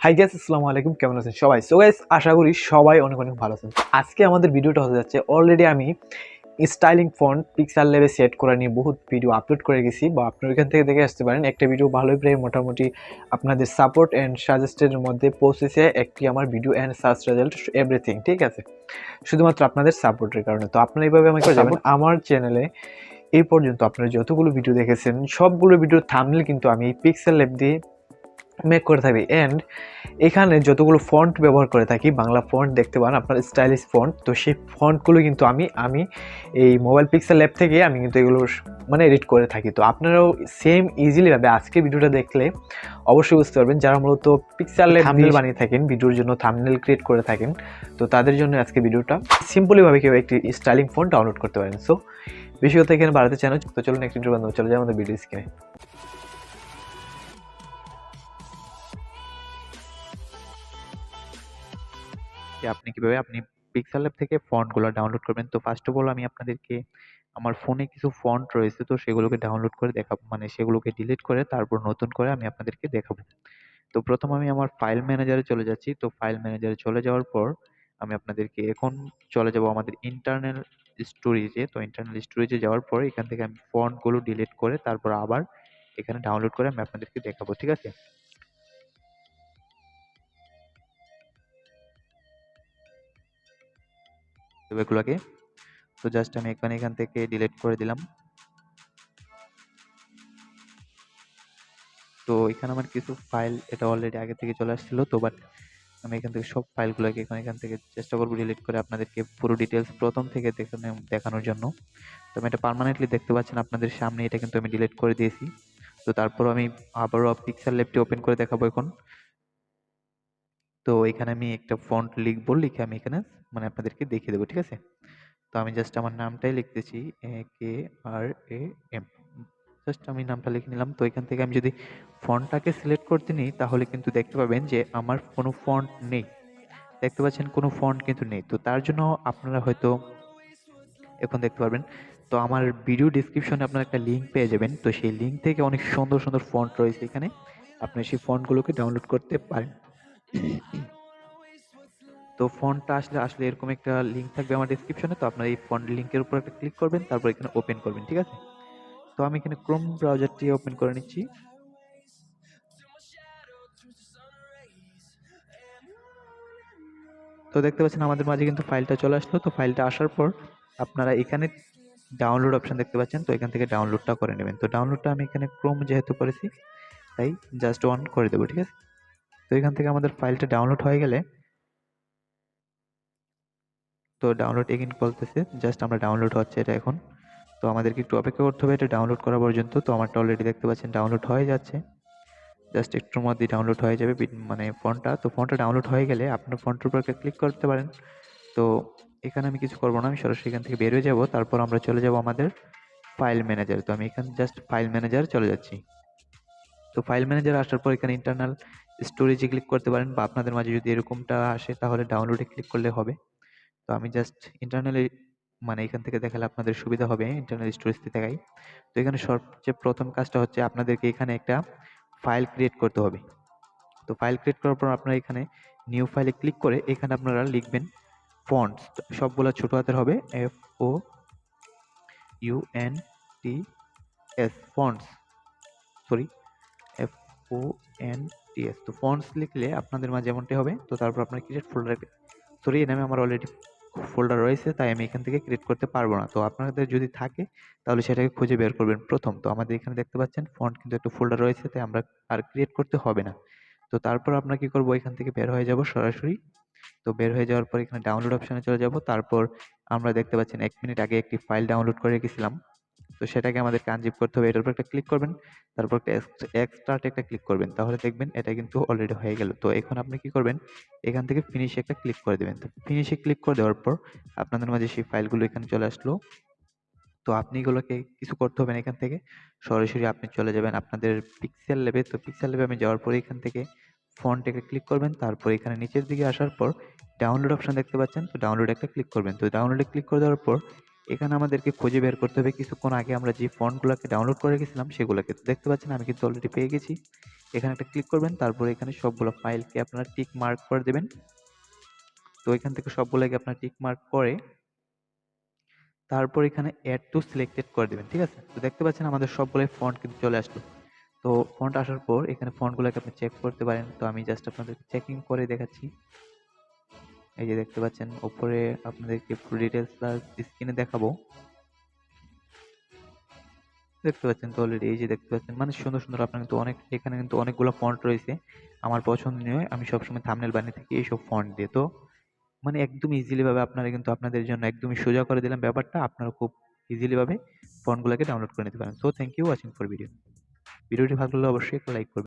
Hi guys, আসসালামু আলাইকুম। কেমন আছেন সবাই? সো গাইস, আশা করি সবাই অনেক অনেক ভালো আছেন। আজকে আমাদের ভিডিওটা হতে যাচ্ছে, অলরেডি আমি স্টাইলিং ফন্ট পিক্সেল ল্যাবে সেট করে নিয়ে বহুত ভিডিও আপলোড করে গেছি, বা আপনারা এখান থেকে দেখে আসতে পারেন। একটা ভিডিও ভালোই প্রায় মোটামুটি আপনাদের সাপোর্ট অ্যান্ড সাজেস্টেডের মধ্যে পৌঁছেছে একটি আমার video and search result everything, ঠিক আছে? শুধুমাত্র আপনাদের সাপোর্টের কারণে। তো আপনারা এইভাবে আমাকে যাবেন আমার চ্যানেলে। এই পর্যন্ত আপনারা যতগুলো ভিডিও দেখেছেন সবগুলো ভিডিওর থাম্বনেল কিন্তু আমি এই পিক্সেল ল্যাব দিয়ে মেক করে থাকি। অ্যান্ড এখানে যতগুলো ফন্ট ব্যবহার করে থাকি, বাংলা ফন্ট দেখতে পান আপনার, স্টাইলিশ ফন্ট। তো সেই ফন্টগুলো কিন্তু আমি এই মোবাইল পিক্সেল ল্যাব থেকে আমি কিন্তু এগুলো মানে এডিট করে থাকি। তো আপনারাও সেম ইজিলিভাবে আজকে ভিডিওটা দেখলে অবশ্যই বুঝতে পারবেন, যারা মূলত পিক্সেল ল্যাব থাম্বনেল বানিয়ে থাকেন, ভিডিওর জন্য থাম্বনেল ক্রিয়েট করে থাকেন, তো তাদের জন্য আজকে ভিডিওটা সিম্পলিভাবে কেউ একটি স্টাইলিং ফন্ট ডাউনলোড করতে পারেন। সো বেশি কথা এখানে বাড়াতে চান, তো চলুন একটু চলে যায় আমাদের ভিডিও স্ক্রিনে। যে আপনি কিভাবে পিক্সেলল্যাব থেকে ফন্টগুলো ডাউনলোড করবেন। তো ফার্স্ট অফ অল আমি আপনাদেরকে আমার ফোনে কিছু ফন্ট রয়েছে, তো সেগুলোকে ডাউনলোড করে দেখাবো, মানে সেগুলোকে ডিলিট করে তারপর নতুন করে আমি আপনাদেরকে দেখাবো। তো প্রথম আমি আমার ফাইল ম্যানেজারে চলে যাচ্ছি। তো ফাইল ম্যানেজারে চলে যাওয়ার পর আমি আপনাদেরকে এখন চলে যাব আমাদের ইন্টারনাল স্টোরেজে। তো ইন্টারনাল স্টোরেজে যাওয়ার পর এখান থেকে আমি ফন্টগুলো ডিলিট করে তারপর আবার এখানে ডাউনলোড করে আমি আপনাদেরকে দেখাবো, ঠিক আছে? তো এগুলোকে তো জাস্ট আমি এখান থেকে ডিলিট করে দিলাম। তো এখানে আমার কিছু ফাইল এটা অলরেডি আগে থেকে চলে আসছিল, তো বাট আমি এখান থেকে সব ফাইলগুলোকে এখান থেকে চেষ্টা করবো ডিলিট করে আপনাদেরকে পুরো ডিটেলস প্রথম থেকে দেখানোর জন্য। তো আমি এটা পার্মানেন্টলি দেখতে পাচ্ছেন আপনাদের সামনে, এটা কিন্তু আমি ডিলিট করে দিয়েছি। তো তারপর আমি আবারও পিক্সেল ল্যাবটি ওপেন করে দেখাবো এখন। তো এখানে আমি একটা ফন্ট লিখবো, লিখে আমি এখানে মানে আপনাদেরকে দেখিয়ে দেবো, ঠিক আছে? তো আমি জাস্ট আমার নামটাই লিখতেছি, AKRAM। জাস্ট আমি নামটা লিখে নিলাম। তো এখান থেকে আমি যদি ফন্টটাকে সিলেক্ট করতে নিই তাহলে কিন্তু দেখতে পাবেন যে আমার কোনো ফন্ট নেই। দেখতে পাচ্ছেন কোনো ফন্ট কিন্তু নেই। তো তার জন্য আপনারা হয়তো এখন দেখতে পারবেন, তো আমার ভিডিও ডেসক্রিপশনে আপনারা একটা লিঙ্ক পেয়ে যাবেন। তো সেই লিঙ্ক থেকে অনেক সুন্দর সুন্দর ফন্ট রয়েছে এখানে, আপনি সেই ফন্টগুলোকে ডাউনলোড করতে পারেন। তো ফন্টটা আসলে এরকম একটা লিঙ্ক থাকবে আমার ডেসক্রিপশনে। তো আপনারা এই ফন্ট লিঙ্কের উপর একটা ক্লিক করবেন, তারপর এখানে ওপেন করবেন, ঠিক আছে? তো আমি এখানে ক্রোম ব্রাউজারটি ওপেন করে নিচ্ছি। তো দেখতে পাচ্ছেন আমাদের মাঝে কিন্তু ফাইলটা চলে আসলো। তো ফাইলটা আসার পর আপনারা এখানে ডাউনলোড অপশন দেখতে পাচ্ছেন, তো এখান থেকে ডাউনলোডটা করে নেবেন। তো ডাউনলোডটা আমি এখানে ক্রোম যেহেতু করেছি তাই জাস্ট অন করে দেবো, ঠিক আছে? তো এখান থেকে আমাদের ফাইলটা ডাউনলোড হয়ে গেলে, তো ডাউনলোড এগেইন বলতেছে, জাস্ট আমরা ডাউনলোড হচ্ছে এটা এখন। তো আমাদেরকে একটু অপেক্ষা করতে হবে এটা ডাউনলোড করা পর্যন্ত। তো আমারটা অলরেডি দেখতে পাচ্ছেন ডাউনলোড হয়ে যাচ্ছে, জাস্ট একটুর মধ্যেই ডাউনলোড হয়ে যাবে মানে ফোনটা। তো ফোনটা ডাউনলোড হয়ে গেলে আপনার ফোনটার উপর একটা ক্লিক করতে পারেন। তো এখানে আমি কিছু করবো না, আমি সরাসরি এখান থেকে বের হয়ে যাবো। তারপর আমরা চলে যাব আমাদের ফাইল ম্যানেজার। তো আমি এখানে জাস্ট ফাইল ম্যানেজার চলে যাচ্ছি। তো ফাইল ম্যানেজার আসার পর এখানে ইন্টারনাল স্টোরেজে ক্লিক করতে পারেন, বা আপনাদের মাঝে যদি এরকমটা আসে তাহলে ডাউনলোডে ক্লিক করলে হবে। তো আমি জাস্ট ইন্টারনালি মানে এখান থেকে দেখালে আপনাদের সুবিধা হবে, ইন্টারনাল স্টোরেজ থেকে দেখাই। তো এখানে সবচেয়ে প্রথম কাজটা হচ্ছে আপনাদেরকে এখানে একটা ফাইল ক্রিয়েট করতে হবে। তো ফাইল ক্রিয়েট করার পর আপনারা এখানে নিউ ফাইলে ক্লিক করে এখানে আপনারা লিখবেন ফন্টস। সবগুলা ছোট হাতের হবে, FOUNTS, ফন্টস, সরি, FONTS। তো ফন্টস লিখলে আপনাদের মাঝে যেমনটি হবে। তো তারপর আপনার ক্রিয়েট ফোল্ডার, সরি এই নামে আমার অলরেডি ফোল্ডার রয়েছে তাই আমি এখান থেকে ক্রিয়েট করতে পারবো না। তো আপনাদের যদি থাকে তাহলে সেটাকে খুঁজে বের করবেন প্রথম। তো আমাদের এখানে দেখতে পাচ্ছেন ফন্ট কিন্তু একটা ফোল্ডার রয়েছে, তাই আমরা আর ক্রিয়েট করতে হবে না। তো তারপর আমরা কি করব, এখান থেকে বের হয়ে যাব সরাসরি। তো বের হয়ে যাওয়ার পর এখানে ডাউনলোড অপশনে চলে যাব। তারপর আমরা দেখতে পাচ্ছেন 1 মিনিট আগে একটি ফাইল ডাউনলোড করে রেখেছিলাম, তো সেটাকে আমাদেরকে আনজিপ করতে হবে। এটার উপর একটা ক্লিক করবেন, তারপর একটা এক্সট্রাক্ট একটা ক্লিক করবেন, তাহলে দেখবেন এটা কিন্তু অলরেডি হয়ে গেল। তো এখন আপনি কি করবেন, এখান থেকে ফিনিশে একটা ক্লিক করে দেবেন। তো ফিনিশে ক্লিক করে দেওয়ার পর আপনাদের মাঝে সেই ফাইলগুলো এখানে চলে আসলো। তো আপনি এগুলোকে কিছু করতে হবে না, এখান থেকে সরাসরি আপনি চলে যাবেন আপনাদের পিক্সেল ল্যাবে। তো পিক্সেল ল্যাবে আমি যাওয়ার পরে এখান থেকে ফন্টে ক্লিক করবেন, তারপর এখানে নিচের দিকে আসার পর ডাউনলোড অপশন দেখতে পাচ্ছেন, তো ডাউনলোডে একটা ক্লিক করবেন। তো ডাউনলোডে ক্লিক করে দেওয়ার পর এখানে আমাদেরকে খুঁজে বের করতে হবে কিছুক্ষণ আগে আমরা যে ফন্টগুলোকে ডাউনলোড করে রেখেছিলাম সেগুলোকে। তো দেখতে পাচ্ছেন আমি কিন্তু অলরেডি পেয়ে গেছি। এখানে একটা ক্লিক করবেন, তারপরে এখানে সবগুলো ফাইলকে আপনারা টিক মার্ক করে দেবেন। তো এখান থেকে সবগুলোকে আপনার টিক মার্ক করে তারপর এখানে অ্যাড টু সিলেক্টেড করে দেবেন, ঠিক আছে? তো দেখতে পাচ্ছেন আমাদের সবগুলো ফন্ট কিন্তু চলে আসলো। তো ফন্ট আসার পর এখানে ফন্টগুলোকে আপনি চেক করতে পারেন। তো আমি জাস্ট আপনাদেরকে চেকিং করে দেখাচ্ছি। এই যে দেখতে পাচ্ছেন উপরে আপনাদেরকে ফুল ডিটেলস প্লাস স্ক্রিনে দেখাবো। দেখতে পাচ্ছেন তো অলরেডি, এই যে দেখতে পাচ্ছেন মানে সুন্দর সুন্দর আপনার কিন্তু অনেক, এখানে কিন্তু অনেকগুলো ফন্ট রয়েছে আমার পছন্দনীয়। আমি সবসময় থাম্বনেল বানিয়ে থাকি এইসব ফন্ট দিয়ে। তো মানে একদম ইজিলি ভাবে আপনারা কিন্তু আপনাদের জন্য একদমই সোজা করে দিলাম ব্যাপারটা। আপনারা খুব ইজিলি ভাবে ফন্টগুলোকে ডাউনলোড করে নিতে পারেন। So thank you watching for video. ভিডিওটি ভালো লাগলে অবশ্যই একটা লাইক করবেন।